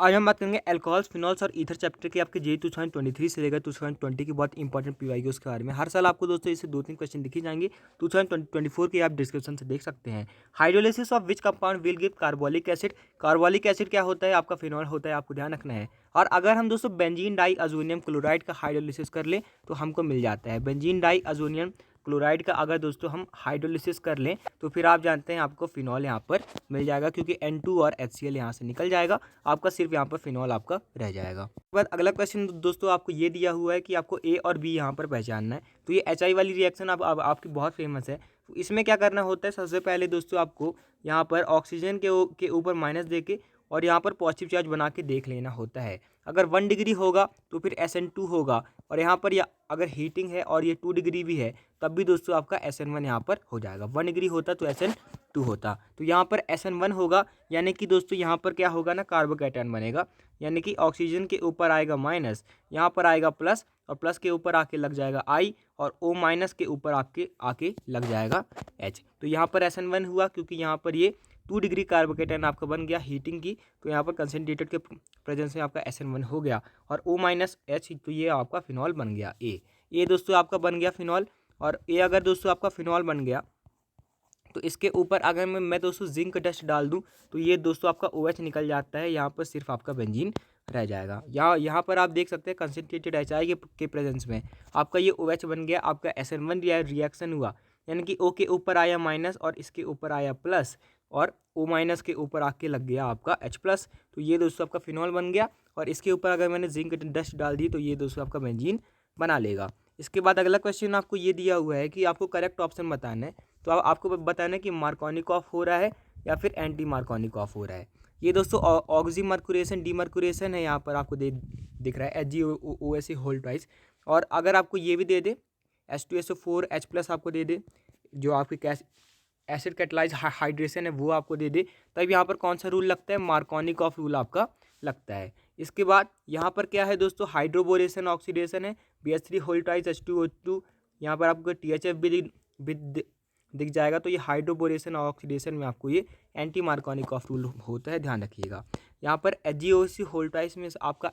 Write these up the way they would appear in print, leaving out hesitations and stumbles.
आज हम बात करेंगे अल्कोहल्स, फिनॉल्स और ईथर चैप्टर के आपके जे 2023 से लेकर 2020 की बहुत इंपॉर्टेंट पीवाईक्यूज के बारे में। हर साल आपको दोस्तों इससे 2-3 क्वेश्चन दिखे जाएंगे। 2024 के आप डिस्क्रिप्शन से देख सकते हैं। Hydrolysis of which compound will give carbolic acid. Carbolic acid क्या होता है? आपका फिनॉल होता है, आपको ध्यान रखना है। और अगर हम दोस्तों बेंजीन डाई अजोनियम क्लोराइड का हाइड्रोलिसिस कर ले तो हमको मिल जाता है बेंजीन डाई अजोनियम क्लोराइड का। अगर दोस्तों हम हाइड्रोलिसिस कर लें तो फिर आप जानते हैं आपको फिनॉल यहाँ पर मिल जाएगा, क्योंकि N2 और HCl यहाँ से निकल जाएगा, आपका सिर्फ यहाँ पर फिनॉल आपका रह जाएगा। उसके बाद अगला क्वेश्चन दोस्तों आपको ये दिया हुआ है कि आपको A और B यहाँ पर पहचानना है। तो ये HI वाली रिएक्शन अब आपकी बहुत फेमस है। तो इसमें क्या करना होता है, सबसे पहले दोस्तों आपको यहाँ पर ऑक्सीजन के ऊपर माइनस दे के और यहाँ पर पॉजिटिव चार्ज बना के देख लेना होता है। अगर 1 डिग्री होगा तो फिर SN2 होगा, और यहाँ पर या अगर हीटिंग है और ये 2 डिग्री भी है तब भी दोस्तों आपका SN1 यहाँ पर हो जाएगा। 1 डिग्री होता तो SN2 होता, तो यहाँ पर SN1 होगा, यानी कि दोस्तों यहाँ पर क्या होगा ना, कार्बोकैटायन बनेगा, यानी कि ऑक्सीजन के ऊपर आएगा माइनस, यहाँ पर आएगा प्लस, और प्लस के ऊपर आके लग जाएगा I, और O माइनस के ऊपर आपके आके लग जाएगा H। तो यहाँ पर SN1 हुआ, क्योंकि यहाँ पर ये 2 डिग्री कार्बोकैटायन आपका बन गया हीटिंग की, तो यहाँ पर कंसनट्रेटेड के प्रेजेंस में आपका SN1 हो गया, और O माइनस H, तो ये आपका फिनॉल बन गया ए दोस्तों आपका बन गया फिनॉल। और ए अगर दोस्तों आपका फिनॉल बन गया तो इसके ऊपर अगर मैं दोस्तों जिंक डस्ट डाल दूं तो ये दोस्तों आपका OH निकल जाता है, यहाँ पर सिर्फ आपका बेंजीन रह जाएगा। यहाँ पर आप देख सकते हैं कंसनट्रेटेड HI के प्रेजेंस में आपका ये OH बन गया, आपका SN1 रिएक्शन हुआ, यानी कि O के ऊपर आया माइनस और इसके ऊपर आया प्लस, और O माइनस के ऊपर आके लग गया आपका H प्लस, तो ये दोस्तों आपका फिनॉल बन गया। और इसके ऊपर अगर मैंने जिंक डस्ट डाल दी तो ये दोस्तों आपका बेंजीन बना लेगा। इसके बाद अगला क्वेश्चन आपको ये दिया हुआ है कि आपको करेक्ट ऑप्शन बताना है। तो आपको बताना है कि मार्कोनिकॉफ हो रहा है या फिर एंटी मार्कोनिकॉफ हो रहा है। ये दोस्तों ऑक्सी मर्कुरेशन डीमर्कुरेशन है, यहाँ पर आपको दिख रहा है HgOS होल ट्वाइस। और अगर आपको ये भी दे दे H2SO4 H प्लस आपको दे दे, जो आपकी एसिड कैटलाइज हाइड्रेशन है वो आपको दे दे, तब यहाँ पर कौन सा रूल लगता है, मार्कोनिकॉफ रूल आपका लगता है। इसके बाद यहाँ पर क्या है दोस्तों, हाइड्रोबोरेशन ऑक्सीडेशन है, BH3 होल ट्वाइस H2O2, यहाँ पर आपको THF भी दिख जाएगा। तो ये हाइड्रोबोरेशन और ऑक्सीडेशन में आपको ये एंटी मार्कोनिकॉफ रूल होता है, ध्यान रखिएगा। यहाँ पर HgOC होल ट्वाइस में आपका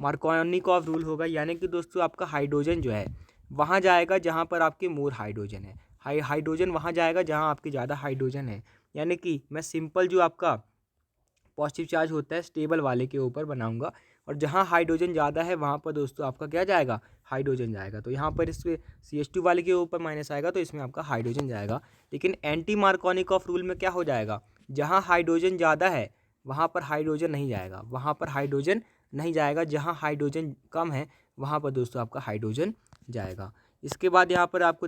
मार्कोनिकॉफ रूल होगा, यानी कि दोस्तों आपका हाइड्रोजन जो है वहाँ जाएगा जहाँ पर आपके मोर हाइड्रोजन है, हाइड्रोजन वहाँ जाएगा जहाँ आपके ज़्यादा हाइड्रोजन है। यानी कि मैं सिंपल जो आपका पॉजिटिव चार्ज होता है स्टेबल वाले के ऊपर बनाऊंगा, और जहाँ हाइड्रोजन ज़्यादा है वहाँ पर दोस्तों आपका क्या जाएगा, हाइड्रोजन जाएगा। तो यहाँ पर इसके CH2 वाले के ऊपर माइनस आएगा तो इसमें आपका हाइड्रोजन जाएगा। लेकिन एंटी मार्कोनिकॉफ रूल में क्या हो जाएगा, जहाँ हाइड्रोजन ज़्यादा है वहाँ पर हाइड्रोजन नहीं जाएगा, वहाँ पर हाइड्रोजन नहीं जाएगा, जहाँ हाइड्रोजन कम है वहाँ पर दोस्तों आपका हाइड्रोजन जाएगा। इसके बाद यहाँ पर आपको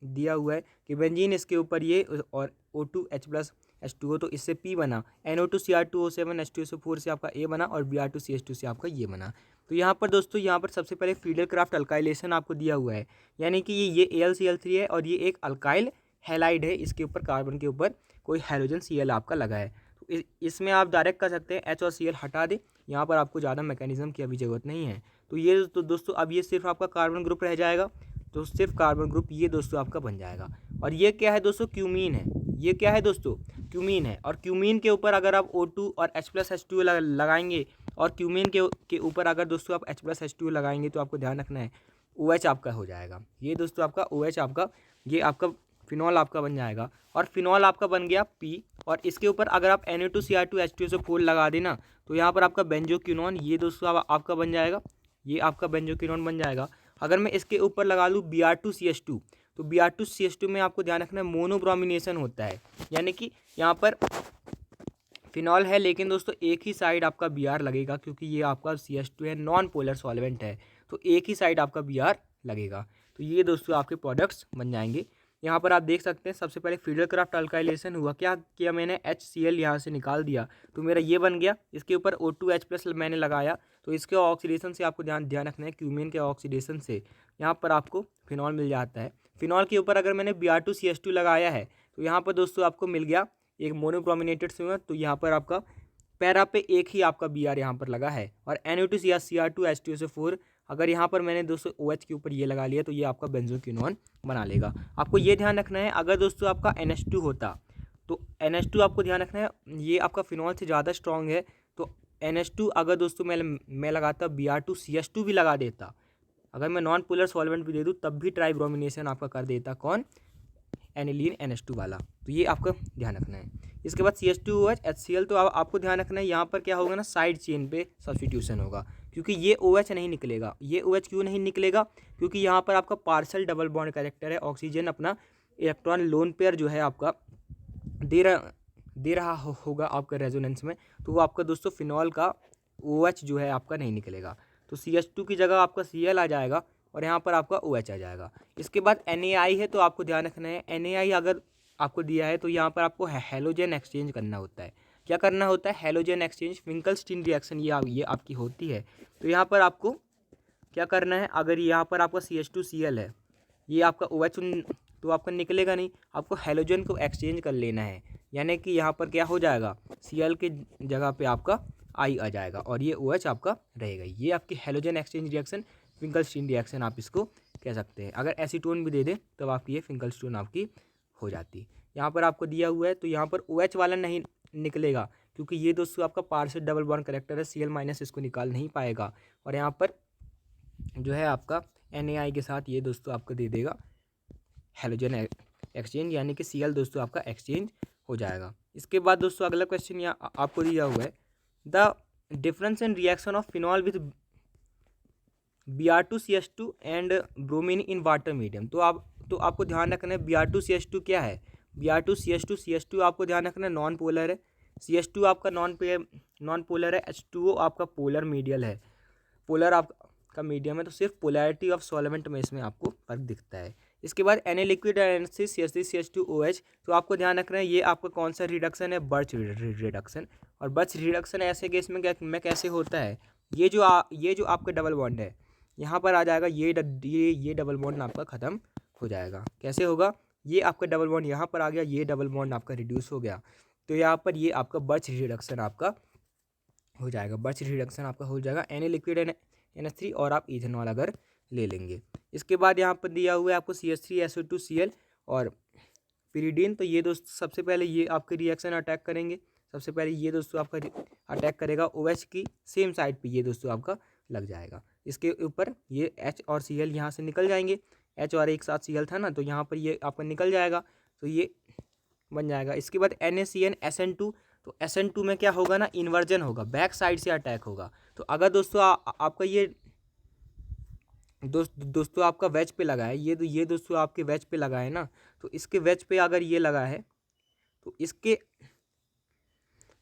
दिया हुआ है कि बेंजीन इसके ऊपर ये और O2 H प्लस H2O, तो इससे P बना, NO2 Cr2O7 H2SO4 से आपका A बना, और Br2 CH2 से आपका ये बना। तो यहाँ पर दोस्तों यहाँ पर सबसे पहले फ्रीडल क्राफ्ट अल्काइलेशन आपको दिया हुआ है, यानी कि ये AlCl3 है और ये एक अल्काइल हैलाइड है, इसके ऊपर कार्बन के ऊपर कोई हाइड्रोजन Cl आपका लगा है। तो इसमें आप डायरेक्ट कर सकते हैं H और Cl हटा दे, यहाँ पर आपको ज़्यादा मैकेनिज्म की अभी ज़रूरत नहीं है। तो ये तो दोस्तों अब ये सिर्फ आपका कार्बन ग्रुप रह जाएगा, तो सिर्फ कार्बन ग्रुप ये दोस्तों आपका बन जाएगा। और ये क्या है दोस्तों, क्यूमीन है, ये क्या है दोस्तों, क्यूमीन है। और क्यूमीन के ऊपर अगर आप O2 और H प्लस H2O लगाएंगे, और क्यूमीन के ऊपर अगर दोस्तों आप H प्लस H2O लगाएंगे, तो आपको ध्यान रखना है OH आपका हो जाएगा। ये दोस्तों आपका OH आपका, ये आपका फिनॉल आपका बन जाएगा, और फिनॉल आपका बन गया P। और इसके ऊपर अगर आप Na2 Cr2 H2SO4 लगा देना तो यहाँ पर आपका बेंजोक्विनोन, ये दोस्तों आपका बन जाएगा, ये आपका बेंजोक्विनोन बन जाएगा। अगर मैं इसके ऊपर लगा लूँ Br2 CH2, तो Br2 CH2 में आपको ध्यान रखना है मोनोब्रोमिनेशन होता है, यानी कि यहाँ पर फिनॉल है लेकिन दोस्तों एक ही साइड आपका Br लगेगा, क्योंकि ये आपका CH2 है, नॉन पोलर सॉल्वेंट है, तो एक ही साइड आपका Br लगेगा। तो ये दोस्तों आपके प्रोडक्ट्स बन जाएंगे। यहाँ पर आप देख सकते हैं सबसे पहले फ्रीडल क्राफ्ट अल्काइलेशन हुआ, क्या किया मैंने HCl यहाँ से निकाल दिया तो मेरा ये बन गया। इसके ऊपर O2 H प्लस मैंने लगाया, तो इसके ऑक्सीडेशन से आपको ध्यान रखना है, क्यूमीन के ऑक्सीडेशन से यहाँ पर आपको फिनॉल मिल जाता है। फिनॉल के ऊपर अगर मैंने Br2 CH2 लगाया है तो यहाँ पर दोस्तों आपको मिल गया एक मोनोब्रोमिनेटेड स्विमर, तो यहाँ पर आपका पैरा पे एक ही आपका Br यहाँ पर लगा है। और NO2 Cr2 H2SO4 अगर यहाँ पर मैंने दोस्तों OH के ऊपर ये लगा लिया तो ये आपका बेंजोक्विनोन बना लेगा। आपको ये ध्यान रखना है, अगर दोस्तों आपका NH2 होता तो NH2 आपको ध्यान रखना है ये आपका फिनॉल से ज़्यादा स्ट्रॉन्ग है, तो NH2 अगर दोस्तों मैं लगाता Br2CH2 भी लगा देता, अगर मैं नॉन पोलर सॉल्वेंट भी दे दूँ तब भी ट्राइब्रोमिनेशन आपका कर देता कौन, एनिलीन NH2 वाला। तो ये आपका ध्यान रखना है। इसके बाद CH2OH HCl, तो आपको ध्यान रखना है यहाँ पर क्या होगा ना, साइड चेन पे सब्स्टिट्यूशन होगा, क्योंकि ये OH नहीं निकलेगा। ये OH क्यों नहीं निकलेगा, क्योंकि यहाँ पर आपका पार्शल डबल बॉन्ड कैरेक्टर है, ऑक्सीजन अपना इलेक्ट्रॉन लोन पेयर जो है आपका दे रहा होगा आपका रेजोनेंस में, तो वो आपका दोस्तों फिनॉल का OH जो है आपका नहीं निकलेगा। तो CH2 की जगह आपका Cl आ जाएगा और यहाँ पर आपका OH आ जाएगा। इसके बाद NaI है, तो आपको ध्यान रखना है NaI अगर आपको दिया है तो यहाँ पर आपको हेलोजन एक्सचेंज करना होता है। क्या करना होता है, हेलोजन एक्सचेंज, फिंकलस्टीन रिएक्शन ये आपकी होती है। तो यहाँ पर आपको क्या करना है, अगर यहाँ पर आपका CH2Cl है, ये आपका OH तो आपका निकलेगा नहीं, आपको हेलोजन को एक्सचेंज कर लेना है, यानी कि यहाँ पर क्या हो जाएगा, Cl के जगह पे आपका I आ जाएगा और ये OH आपका रहेगा। ये आपकी halogen exchange reaction, Finkelstein reaction आप इसको कह सकते हैं। अगर एसीटोन भी दे दें तब आपकी ये फिंकलस्टीन आपकी हो जाती। यहाँ पर आपको दिया हुआ है तो यहाँ पर OH वाला नहीं निकलेगा, क्योंकि ये दोस्तों आपका पार्शियल डबल बॉन्ड करेक्टर है, Cl- इसको निकाल नहीं पाएगा, और यहाँ पर जो है आपका NaI के साथ ये दोस्तों आपको दे देगा हेलोजन एक्सचेंज, यानी कि Cl दोस्तों आपका एक्सचेंज हो जाएगा। इसके बाद दोस्तों अगला क्वेश्चन यहाँ आपको दिया हुआ है, the difference in reaction of phenol with Br2CH2 and bromine in water medium. तो आपको ध्यान रखना है Br2CH2 क्या है, Br2CH2 आपको ध्यान रखना है नॉन पोलर है, CH2 आपका नॉन पोलर है, H2O आपका पोलर मीडियल है, पोलर आपका मीडियम है, तो सिर्फ पोलैरिटी ऑफ सॉल्वेंट में इसमें आपको फर्क दिखता है। इसके बाद Na लिक्विड एंड CH3CH2OH, तो आपको ध्यान रखना है ये आपका कौन सा रिडक्शन है, बर्च रिडक्शन। और बर्च रिडक्शन ऐसे केस में कैसे होता है, ये जो आपका डबल बॉन्ड है यहाँ पर आ जाएगा, ये डबल बॉन्ड आपका ख़त्म हो जाएगा। कैसे होगा, ये आपका डबल बॉन्ड यहाँ पर आ गया, ये डबल बॉन्ड आपका रिड्यूस हो गया, तो यहाँ पर ये आपका बर्च रिडक्शन आपका हो जाएगा, बर्च रिडक्शन आपका हो जाएगा। Na लिक्विड NH3 और आप इथेनॉल अगर ले लेंगे। इसके बाद यहाँ पर दिया हुआ है आपको CH3SO2Cl और पिरीडीन। तो ये दोस्त सबसे पहले ये आपके रिएक्शन अटैक करेंगे, सबसे पहले ये दोस्तों आपका अटैक करेगा OH की सेम साइड पे, ये दोस्तों आपका लग जाएगा। इसके ऊपर ये H और Cl यहाँ से निकल जाएंगे, H और एक साथ Cl था ना, तो यहाँ पर ये आपका निकल जाएगा, तो ये बन जाएगा। इसके बाद NaCN तो SN2 में क्या होगा ना, इन्वर्जन होगा, बैक साइड से अटैक होगा। तो अगर दोस्तों आपका ये दोस्तों आपका वेज पे लगा है, ये दोस्तों आपके वेज पे लगा है ना, तो इसके वेज पे अगर ये लगा है तो इसके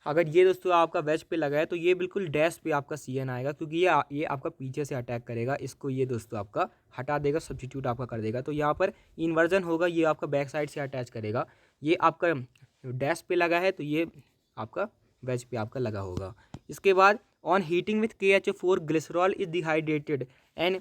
अगर ये दोस्तों आपका वेज पे लगा है तो ये बिल्कुल डैश पे आपका CN आएगा, क्योंकि ये आपका पीछे से अटैक करेगा, इसको ये दोस्तों आपका हटा देगा, सब्स्टिट्यूट आपका कर देगा। तो यहाँ पर इन्वर्जन होगा, ये आपका बैक साइड से अटैच करेगा, ये आपका डैश पे लगा है तो ये आपका वेज पे आपका लगा होगा। इसके बाद on heating with KHO4 glycerol is dehydrated and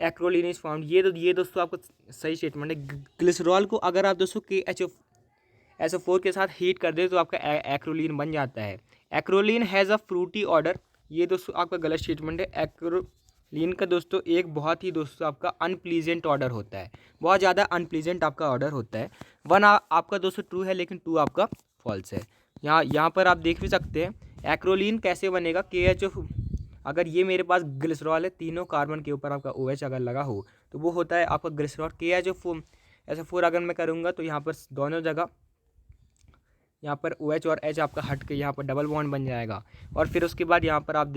acrolein is found. ये दोस्तों आपको सही स्टेटमेंट है। ग्लिसरॉल को अगर आप दोस्तों KHO4 के साथ हीट कर दे तो आपका एक्रोलीन बन जाता है। Acrolein has a fruity odour, ये दोस्तों आपका गलत स्टेटमेंट है। एक्रोलीन का दोस्तों एक बहुत ही दोस्तों आपका अनप्लीजेंट ऑर्डर होता है, बहुत ज़्यादा अनप्लीजेंट आपका ऑर्डर होता है। वन आपका दोस्तों ट्रू है लेकिन टू आपका फॉल्स है। यहाँ पर आप देख भी सकते हैं एक्रोलीन कैसे बनेगा, KHO अगर ये मेरे पास ग्लिसरॉल है, तीनों कार्बन के ऊपर आपका OH अगर लगा हो तो वो होता है आपका ग्लिसरॉल। KHO4 अगर मैं करूँगा तो यहाँ पर दोनों जगह यहाँ पर OH और H आपका हट के यहाँ पर डबल बॉन्ड बन जाएगा, और फिर उसके बाद यहाँ पर आप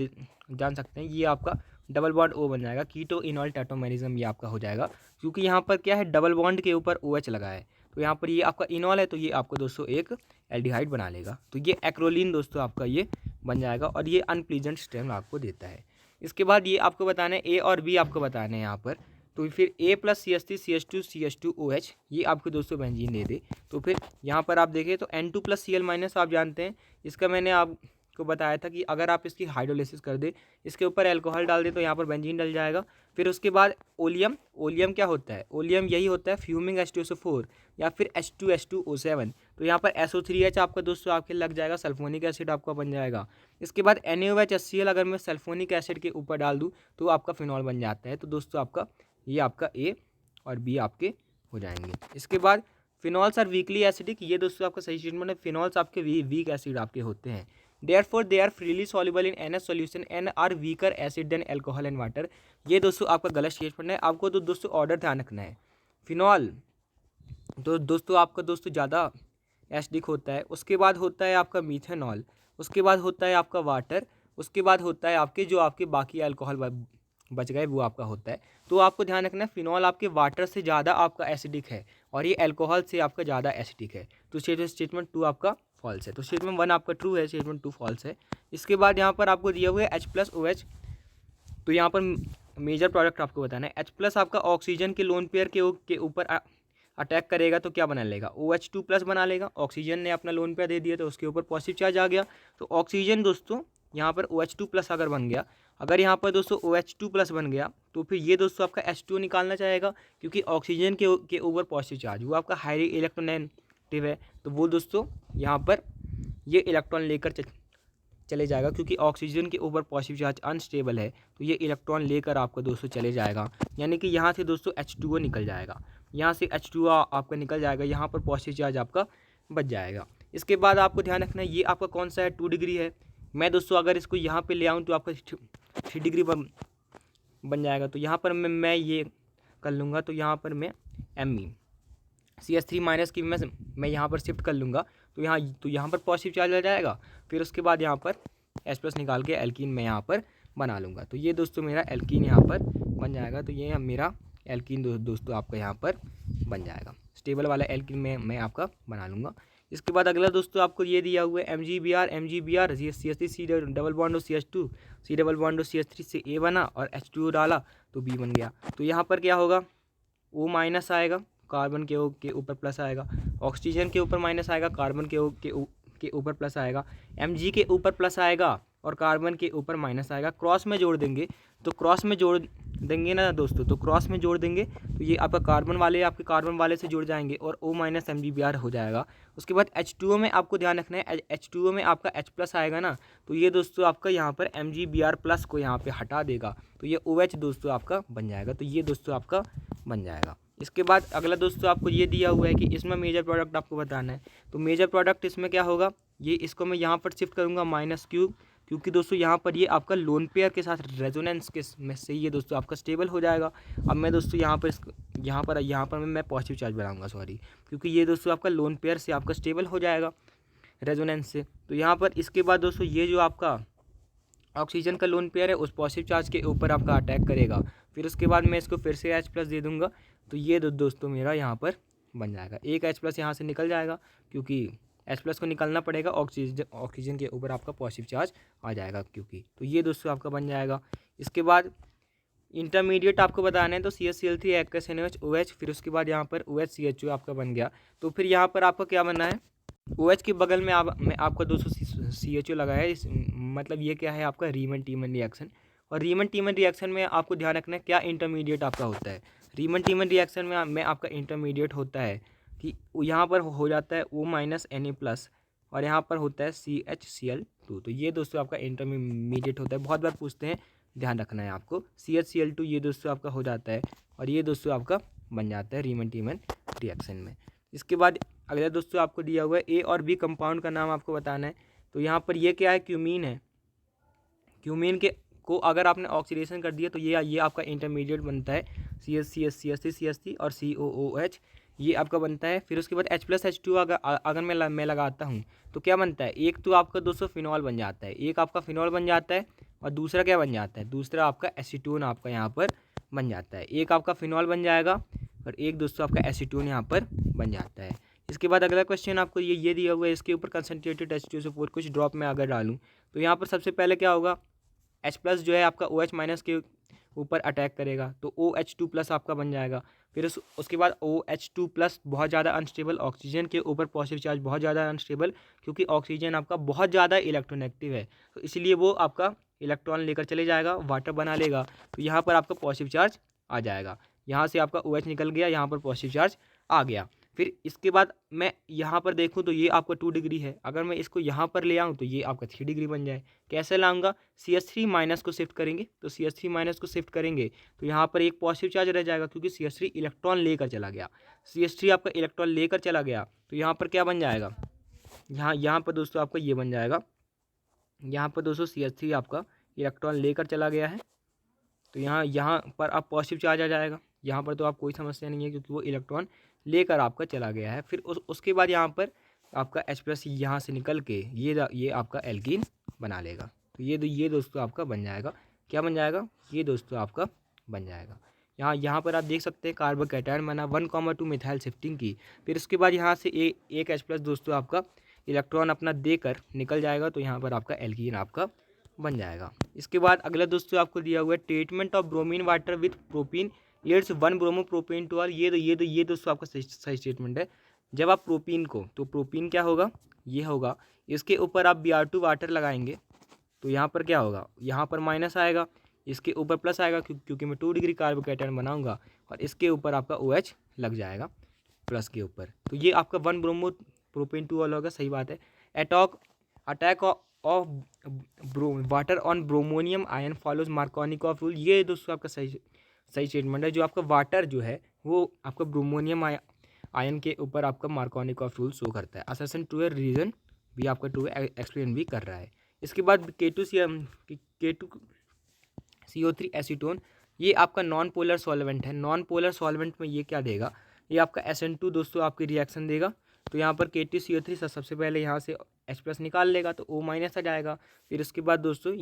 जान सकते हैं ये आपका डबल बॉन्ड O बन जाएगा, कीटो इनॉल टैटोमेरिज्म ये आपका हो जाएगा, क्योंकि यहाँ पर क्या है डबल बॉन्ड के ऊपर OH लगा है, तो यहाँ पर ये आपका इनॉल है तो ये आपको दोस्तों एक एल्डिहाइड बना लेगा, तो ये एक्रोलीन दोस्तों आपका ये बन जाएगा, और ये अनप्लीजेंट स्ट्रेंथ आपको देता है। इसके बाद ये आपको बताना है A और B आपको बताना है यहाँ पर, तो फिर A + CH3 CH2OH ये आपको दोस्तों बेंजीन दे दे, तो फिर यहाँ पर आप देखें तो N2 + Cl- आप जानते हैं, इसका मैंने आपको बताया था कि अगर आप इसकी हाइड्रोलिसिस कर दे, इसके ऊपर अल्कोहल डाल दे तो यहाँ पर बेंजीन डल जाएगा। फिर उसके बाद ओलियम क्या होता है, ओलियम यही होता है फ्यूमिंग H2SO4 या फिर H2H2O7, तो यहाँ पर SO3H आपका दोस्तों आपके लग जाएगा, सल्फोनिक एसिड आपका बन जाएगा। इसके बाद NaOH HCl अगर मैं सल्फोनिक एसिड के ऊपर डाल दूँ तो आपका फिनॉल बन जाता है, तो दोस्तों आपका ये आपका A और B आपके हो जाएंगे। इसके बाद फिनॉल्स आर वीकली एसिडिक, ये दोस्तों आपका सही स्टेटमेंट है, फिनॉल्स आपके वीक एसिड आपके होते हैं, therefore they are freely soluble in NH solution and are weaker acid than alcohol and water. ये दोस्तों आपका गलत स्टेटमेंट है, आपको तो दोस्तों ऑर्डर ध्यान रखना है। फिनॉल तो दोस्तों आपका दोस्तों ज़्यादा एसिडिक होता है, उसके बाद होता है आपका मीथेनॉल, उसके बाद होता है आपका वाटर, उसके बाद होता है आपके जो आपके बाकी अल्कोहल बच गए वो आपका होता है। तो आपको ध्यान रखना है फिनॉल आपके वाटर से ज़्यादा आपका एसिडिक है और ये अल्कोहल से आपका ज़्यादा एसिडिक है। तो स्टेटमेंट 2 आपका फॉल्स है। तो स्टेटमेंट 1 आपका ट्रू है, स्टेटमेंट 2 फॉल्स है। इसके बाद यहाँ पर आपको दिया हुआ है H+OH। तो यहाँ पर मेजर प्रोडक्ट आपको बताना है। H+ आपका ऑक्सीजन के लोन पेयर के ऊपर अटैक करेगा तो क्या बना लेगा, OH2+ बना लेगा। ऑक्सीजन ने अपना लोन पेयर दे दिया तो उसके ऊपर पॉजिटिव चार्ज आ गया। तो ऑक्सीजन दोस्तों यहाँ पर OH2+ अगर बन गया, अगर यहाँ पर दोस्तों OH2+ बन गया तो फिर ये दोस्तों आपका H2O निकालना चाहेगा, क्योंकि ऑक्सीजन के ऊपर पॉजिटिव चार्ज वो आपका हाईली इलेक्ट्रोनेगेटिव है। तो वो दोस्तों यहाँ पर ये इलेक्ट्रॉन लेकर चले जाएगा, क्योंकि ऑक्सीजन के ऊपर पॉजिटिव चार्ज अनस्टेबल है तो ये इलेक्ट्रॉन लेकर आपका दोस्तों चले जाएगा, यानी कि यहाँ से दोस्तों H2O निकल जाएगा, यहाँ से H2O आपका निकल जाएगा, यहाँ पर पॉजिटिव चार्ज आपका बच जाएगा। इसके बाद आपको ध्यान रखना है ये आपका कौन सा है, 2 डिग्री है। मैं दोस्तों अगर इसको यहाँ पे ले आऊँ तो आपका 3 डिग्री बन जाएगा। तो यहाँ पर मैं ये कर लूँगा, तो यहाँ पर मैं CH3- की मैं यहाँ पर शिफ्ट कर लूँगा, तो यहाँ पर पॉजिटिव चार्ज आ जाएगा। फिर उसके बाद यहाँ पर H+ निकाल के एल्कीन मैं यहाँ पर बना लूँगा। तो ये दोस्तों मेरा एल्कीन यहाँ पर बन जाएगा। तो ये मेरा एल्कीन दोस्तों आपका यहाँ पर बन जाएगा, स्टेबल वाला एल्कीन मैं आपका बना लूँगा। इसके बाद अगला दोस्तों आपको ये दिया हुआ है MgBr CH3 C double bond और CH2 C डबल बॉन्ड और CH3 से A बना और H2O डाला तो B बन गया। तो यहाँ पर क्या होगा, O- आएगा, कार्बन के ऊपर प्लस आएगा, ऑक्सीजन के ऊपर माइनस आएगा, कार्बन के ऊपर प्लस आएगा, Mg के ऊपर प्लस आएगा और कार्बन के ऊपर माइनस आएगा। क्रॉस में जोड़ देंगे ना दोस्तों, तो क्रॉस में जोड़ देंगे तो ये आपका कार्बन वाले से जुड़ जाएंगे और O- MgBr हो जाएगा। उसके बाद H2O में आपको ध्यान रखना है, H2O में आपका H+ आएगा ना, तो ये दोस्तों आपका यहाँ पर MgBr+ को यहाँ पे हटा देगा, तो ये OH दोस्तों आपका बन जाएगा। तो ये दोस्तों आपका बन जाएगा। इसके बाद अगला दोस्तों आपको ये दिया हुआ है कि इसमें मेजर प्रोडक्ट आपको बताना है। तो मेजर प्रोडक्ट इसमें क्या होगा, ये इसको मैं यहाँ पर शिफ्ट करूँगा -Q, क्योंकि दोस्तों यहाँ पर ये आपका लोन पेयर के साथ रेजोनेंस के में से ये दोस्तों आपका स्टेबल हो जाएगा। अब मैं दोस्तों यहाँ पर मैं पॉजिटिव चार्ज बनाऊँगा, सॉरी, क्योंकि ये दोस्तों आपका लोन पेयर से आपका स्टेबल हो जाएगा रेजोनेंस से। तो यहाँ पर इसके बाद दोस्तों ये जो आपका ऑक्सीजन का लोन पेयर है उस पॉजिटिव चार्ज के ऊपर आपका अटैक करेगा। फिर उसके बाद मैं इसको फिर से H+ दे दूंगा, तो ये दोस्तों मेरा यहाँ पर बन जाएगा। एक H+ यहाँ से निकल जाएगा, क्योंकि H+ को निकलना पड़ेगा, ऑक्सीजन के ऊपर आपका पॉजिटिव चार्ज आ जाएगा क्योंकि। तो ये दोस्तों आपका बन जाएगा। इसके बाद इंटरमीडिएट आपको बताना है, तो CH Cl3 NaOH, फिर उसके बाद यहाँ पर OHCHO आपका बन गया। तो फिर यहाँ पर आपका क्या बनना है, OH के बगल में मैं आपका 200 CHO लगाया है, मतलब ये क्या है आपका रीमन टीमन रिएक्शन। और रीमन टीमन रिएक्शन में आपको ध्यान रखना है क्या इंटरमीडिएट आपका होता है। रीमन टीमन रिएक्शन में आपका इंटरमीडिएट होता है कि यहाँ पर हो जाता है O- Na+ और यहाँ पर होता है CHCl2। तो ये दोस्तों आपका इंटरमीडिएट होता है, बहुत बार पूछते हैं, ध्यान रखना है आपको। CHCl2 ये दोस्तों आपका हो जाता है और ये दोस्तों आपका बन जाता है रीमन टीमन रिएक्शन में। इसके बाद अगला दोस्तों आपको दिया हुआ है A और B कंपाउंड का नाम आपको बताना है। तो यहाँ पर ये क्या है, क्यूमीन है। क्यूमीन को अगर आपने ऑक्सीडेशन कर दिया तो ये आपका इंटरमीडिएट बनता है CH3 और COOH, ये आपका बनता है। फिर उसके बाद H+H2 अगर मैं लगाता हूँ तो क्या बनता है, एक तो आपका दोस्तों फिनॉल बन जाता है, एक आपका फिनॉल बन जाता है और दूसरा क्या बन जाता है, दूसरा आपका एसीटोन आपका यहाँ पर बन जाता है। एक आपका फिनॉल बन जाएगा और एक दोस्तों आपका एसीटोन यहाँ पर बन जाता है। इसके बाद अगला क्वेश्चन आपको ये दिया हुआ है, इसके ऊपर कंसनट्रेटेड H2SO4 कुछ ड्रॉप में अगर डालूँ तो यहाँ पर सबसे पहले क्या होगा, H+ जो है आपका OH- के ऊपर अटैक करेगा तो OH2+ आपका बन जाएगा। फिर उसके बाद OH2+ बहुत ज़्यादा अनस्टेबल, ऑक्सीजन के ऊपर पॉजिटिव चार्ज बहुत ज़्यादा अनस्टेबल, क्योंकि ऑक्सीजन आपका बहुत ज़्यादा इलेक्ट्रोनेगेटिव है, तो इसलिए वो आपका इलेक्ट्रॉन लेकर चले जाएगा, वाटर बना लेगा, तो यहाँ पर आपका पॉजिटिव चार्ज आ जाएगा। यहाँ से आपका OH निकल गया, यहाँ पर पॉजिटिव चार्ज आ गया। फिर इसके बाद मैं यहाँ पर देखूँ तो ये आपका 2 डिग्री है, अगर मैं इसको यहाँ पर ले आऊँ तो ये आपका 3 डिग्री बन जाए। कैसे लाऊंगा, CH3- को शिफ्ट करेंगे, तो CH3- को शिफ्ट करेंगे तो यहाँ पर एक पॉजिटिव चार्ज रह जाएगा, क्योंकि CH3 इलेक्ट्रॉन लेकर चला गया। CH3 आपका इलेक्ट्रॉन लेकर चला गया तो यहाँ पर क्या बन जाएगा, यहाँ पर दोस्तों आपका ये बन जाएगा यहाँ पर दोस्तों CH3 आपका इलेक्ट्रॉन लेकर चला गया है, तो यहाँ पर आप पॉजिटिव चार्ज आ जाएगा। यहाँ पर तो आप कोई समस्या नहीं है क्योंकि वो इलेक्ट्रॉन लेकर आपका चला गया है। फिर उसके बाद यहाँ पर आपका H+ यहाँ से निकल के ये आपका एल्कीन बना लेगा। तो ये दोस्तों आपका बन जाएगा, क्या बन जाएगा, ये दोस्तों आपका बन जाएगा। यहाँ पर आप देख सकते हैं कार्बोकैटायन बना 1,2 मिथाइल शिफ्टिंग की। फिर उसके बाद यहाँ से एक H+ दोस्तों आपका इलेक्ट्रॉन अपना देकर निकल जाएगा, तो यहाँ पर आपका एल्कीन आपका बन जाएगा। इसके बाद अगला दोस्तों आपको दिया हुआ है treatment of bromine water with propene yields 1 bromo propane two R. ये दोस्तों आपका सही स्टेटमेंट है। जब आप प्रोपीन को, तो प्रोपीन क्या होगा, ये होगा, इसके ऊपर आप Br2 वाटर लगाएंगे तो यहाँ पर क्या होगा, यहाँ पर माइनस आएगा, इसके ऊपर प्लस आएगा क्योंकि मैं 2 डिग्री कार्बोकैटायन बनाऊंगा, और इसके ऊपर आपका OH लग जाएगा प्लस के ऊपर। तो ये आपका 1 ब्रोमो प्रोपेन टू होगा, सही बात है। Attack of water on bromonium ion follows Markovnikov rule. ये दोस्तों आपका सही स्टेटमेंट है। जो आपका वाटर जो है वो आपका ब्रोमोनियम आयन के ऊपर आपका मार्कोनिकॉफ रूल शो करता है। असर्शन टू ए रीजन भी आपका टू एक्सप्लेन भी कर रहा है। इसके बाद K2CO3 एसीटोन, ये आपका नॉन पोलर सॉल्वेंट है। नॉन पोलर सॉल्वेंट में ये क्या देगा, ये आपका SN2 दोस्तों आपकी रिएक्शन देगा। तो यहाँ पर K2CO3 सबसे पहले यहाँ से H+ निकाल लेगा तो O- आ जाएगा। फिर उसके बाद दोस्तों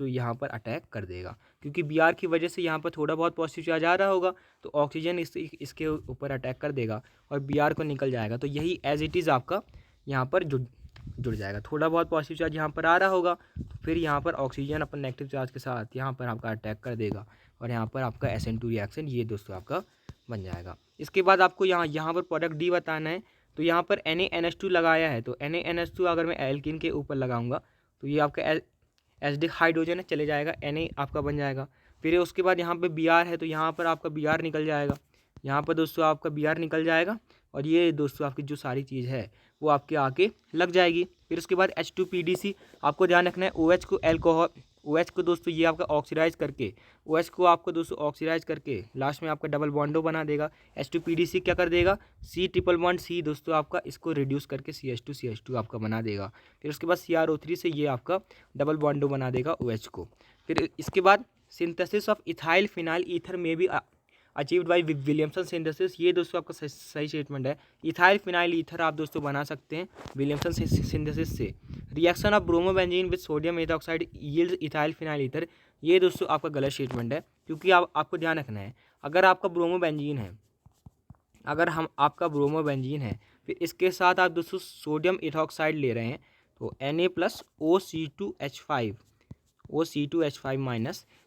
यहाँ पर अटैक कर देगा क्योंकि Br की वजह से यहाँ पर थोड़ा बहुत पॉजिटिव चार्ज आ रहा होगा, तो ऑक्सीजन इसके ऊपर अटैक कर देगा और Br को निकल जाएगा। तो यही एज इट इज़ आपका यहाँ पर जुड़ जाएगा। थोड़ा बहुत पॉजिटिव चार्ज यहाँ पर आ रहा होगा, तो फिर यहाँ पर ऑक्सीजन अपन नेगेटिव चार्ज के साथ यहाँ पर आपका अटैक कर देगा और यहाँ पर आपका SN2 रिएक्शन ये दोस्तों आपका बन जाएगा। इसके बाद आपको यहाँ पर प्रोडक्ट डी बताना है। तो यहाँ पर NaNH2 लगाया है, तो NaNH2 अगर मैं एल्कीन के ऊपर लगाऊंगा तो ये आपका एसिडिक हाइड्रोजन है, चले जाएगा, Na आपका बन जाएगा। फिर उसके बाद यहाँ पे Br है, तो यहाँ पर आपका Br निकल जाएगा, यहाँ पर दोस्तों आपका Br निकल जाएगा और ये दोस्तों आपकी जो सारी चीज़ है वो आपके आके लग जाएगी। फिर उसके बाद H2PDC, आपको ध्यान रखना है OH को एल्कोहल, OH को दोस्तों ये आपका ऑक्सीडाइज करके, OH को आपको दोस्तों ऑक्सीडाइज करके लास्ट में आपका डबल बॉन्डो बना देगा। H2PDC क्या कर देगा, C∏C दोस्तों आपका इसको रिड्यूस करके CH2 आपका बना देगा। फिर उसके बाद CrO3 से ये आपका डबल बॉन्डो बना देगा OH को। फिर इसके बाद synthesis of ethyl phenyl ether में भी अचीव्ड बाय विलियमसन सिंथेसिस, ये दोस्तों आपका सही स्टेटमेंट है। इथाइल फिनाइल ईथर आप दोस्तों बना सकते हैं विलियमसन सिंथेसिस से। Reaction of bromobenzene with sodium methoxide yields ethyl phenyl ether, ये दोस्तों आपका गलत स्टेटमेंट है क्योंकि आपको ध्यान रखना है, अगर आपका ब्रोमोबेंजीन है, आपका ब्रोमोबेंजीन है, फिर इसके साथ आप दोस्तों सोडियम इथॉक्साइड ले रहे हैं तो Na+OC2H5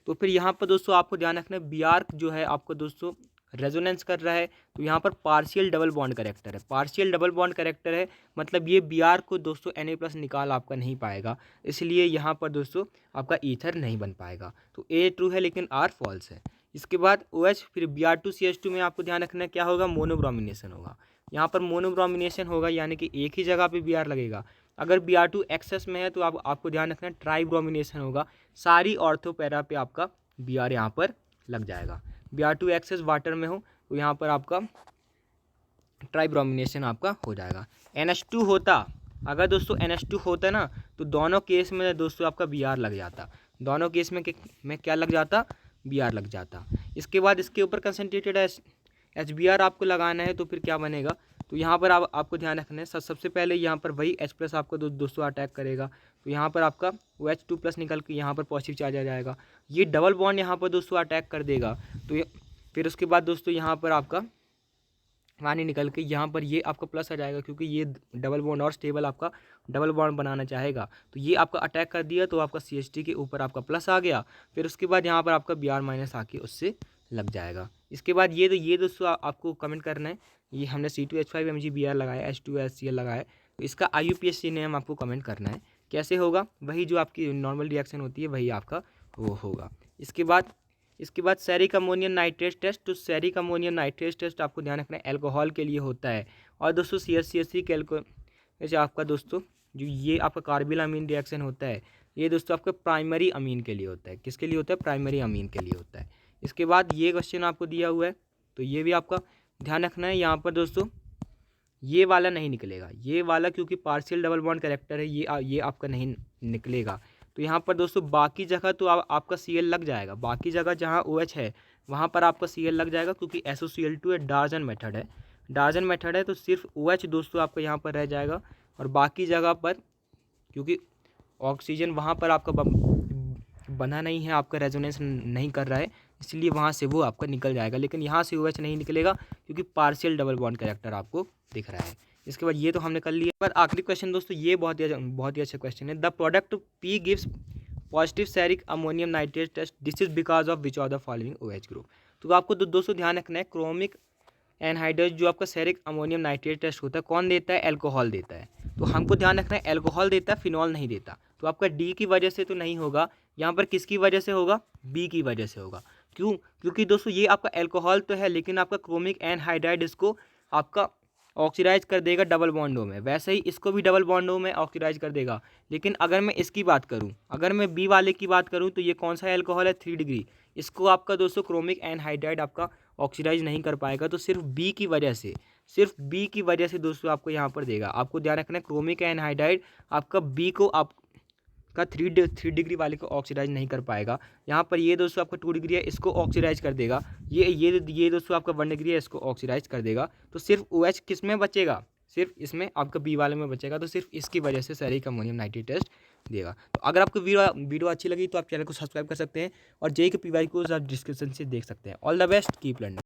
तो फिर यहाँ पर दोस्तों आपको ध्यान रखना है Br जो है आपको दोस्तों रेजोनेंस कर रहा है, तो यहाँ पर पार्शियल डबल बॉन्ड करेक्टर है। पार्शियल डबल बॉन्ड करेक्टर है मतलब ये Br को दोस्तों Na+ निकाल आपका नहीं पाएगा, इसलिए यहाँ पर दोस्तों आपका ईथर नहीं बन पाएगा। तो A ट्रू है लेकिन R फॉल्स है। इसके बाद OH, फिर Br2CH2 में आपको ध्यान रखना है क्या होगा, मोनोब्रोमिनेशन होगा। यहाँ पर मोनोब्रोमिनेशन होगा यानी कि एक ही जगह पे Br लगेगा। अगर Br2 एक्सेस में है तो आपको ध्यान रखना है ट्राइब्रोमिनेशन होगा, सारी ऑर्थो पैरा पे आपका Br यहाँ पर लग जाएगा। Br2 एक्सेस वाटर में हो तो यहाँ पर आपका ट्राइब्रोमिनेशन आपका हो जाएगा। NH2 होता, अगर दोस्तों NH2 होता ना तो दोनों केस में दोस्तों आपका Br लग जाता, दोनों केस में क्या लग जाता, Br लग जाता। इसके बाद इसके ऊपर कंसनट्रेटेड HBr आपको लगाना है तो फिर क्या बनेगा, तो यहाँ पर आपको ध्यान रखना है सबसे पहले यहाँ पर वही H+ आपको दोस्तों अटैक करेगा, तो यहाँ पर आपका OH2+ निकल के यहाँ पर पॉजिटिव चार्ज आ जाएगा। ये डबल बॉन्ड यहाँ पर दोस्तों अटैक कर देगा, तो फिर उसके बाद दोस्तों यहाँ पर आपका पानी निकल के यहाँ पर ये आपका प्लस आ जाएगा क्योंकि ये डबल बॉन्ड और स्टेबल आपका डबल बॉन्ड बनाना चाहेगा, तो ये आपका अटैक कर दिया तो आपका CH3 के ऊपर आपका प्लस आ गया। फिर उसके बाद यहाँ पर आपका Br- आके उससे लग जाएगा। इसके बाद ये दोस्तों आपको कमेंट करना है, ये हमने C2H5 MgBr लगाया, H2SCl लगाया, तो इसका IUPAC नेम आपको कमेंट करना है। कैसे होगा, वही जो आपकी नॉर्मल रिएक्शन होती है वही आपका वो होगा। इसके बाद सेरिक अमोनियम नाइट्रेट टेस्ट, तो सेरिक अमोनियम नाइट्रेट टेस्ट आपको ध्यान रखना है एल्कोहल के लिए होता है। और दोस्तों CH3 के जैसे आपका दोस्तों जो ये आपका कार्बिल अमीन रिएक्शन होता है, ये दोस्तों आपका प्राइमरी अमीन के लिए होता है। किसके लिए होता है, प्राइमरी अमीन के लिए होता है। इसके बाद ये क्वेश्चन आपको दिया हुआ है तो ये भी आपका ध्यान रखना है। यहाँ पर दोस्तों ये वाला नहीं निकलेगा, ये वाला क्योंकि पार्शियल डबल बॉन्ड कैरेक्टर है, ये आपका नहीं निकलेगा। तो यहाँ पर दोस्तों बाकी जगह तो आपका Cl लग जाएगा, बाकी जगह जहाँ OH है वहाँ पर आपका Cl लग जाएगा, क्योंकि SOCl2 डार्जन मेथड है, डार्जन मेथड है, तो सिर्फ OH दोस्तों आपका यहाँ पर रह जाएगा। और बाकी जगह पर क्योंकि ऑक्सीजन वहाँ पर आपका बना नहीं है, आपका रेजोनेंस नहीं कर रहा है, इसलिए वहाँ से वो आपका निकल जाएगा। लेकिन यहाँ से OH नहीं निकलेगा क्योंकि पार्शियल डबल बॉन्ड कैरेक्टर आपको दिख रहा है। इसके बाद ये तो हमने कर लिया। पर आखिरी क्वेश्चन दोस्तों, ये बहुत ही अच्छा क्वेश्चन है। The product P gives positive ceric ammonium nitrate test, this is because of which of the following OH ग्रुप। तो आपको दोस्तों ध्यान रखना है, क्रोमिक एनहाइड्राइड जो आपका सेरिक अमोनियम नाइट्रेट टेस्ट होता है कौन देता है, एल्कोहल देता है। तो हमको ध्यान रखना है एल्कोहल देता है, फिनॉल नहीं देता। तो आपका डी की वजह से तो नहीं होगा, यहाँ पर किसकी वजह से होगा, बी की वजह से होगा। क्यों, क्योंकि दोस्तों ये आपका एल्कोहल तो है, लेकिन आपका क्रोमिक एनहाइड्राइड इसको आपका ऑक्सीडाइज कर देगा डबल बॉन्डों में, वैसे ही इसको भी डबल बॉन्डों में ऑक्सीडाइज कर देगा। लेकिन अगर मैं इसकी बात करूं, अगर मैं बी वाले की बात करूं, तो ये कौन सा एल्कोहल है, 3 डिग्री, इसको आपका दोस्तों क्रोमिक एनहाइड्राइड आपका ऑक्सीडाइज नहीं कर पाएगा। तो सिर्फ बी की वजह से, सिर्फ बी की वजह से दोस्तों आपको यहाँ पर देगा। आपको ध्यान रखना है क्रोमिक एनहाइड्राइड आपका बी को आपका 3 डिग्री वाले को ऑक्सीडाइज नहीं कर पाएगा। यहाँ पर ये दोस्तों आपका 2 डिग्री है, इसको ऑक्सीडाइज कर देगा। ये दोस्तों आपका 1 डिग्री है, इसको ऑक्सीडाइज कर देगा। तो सिर्फ OH किस में बचेगा, सिर्फ इसमें आपका बी वाले में बचेगा। तो सिर्फ इसकी वजह से सेरिक अमोनियम नाइट्रेट टेस्ट देगा। तो अगर आपको वीडियो अच्छी लगी तो आप चैनल को सब्सक्राइब कर सकते हैं, और जेईई के PY को आप डिस्क्रिप्शन से देख सकते हैं। All the best, keep learning.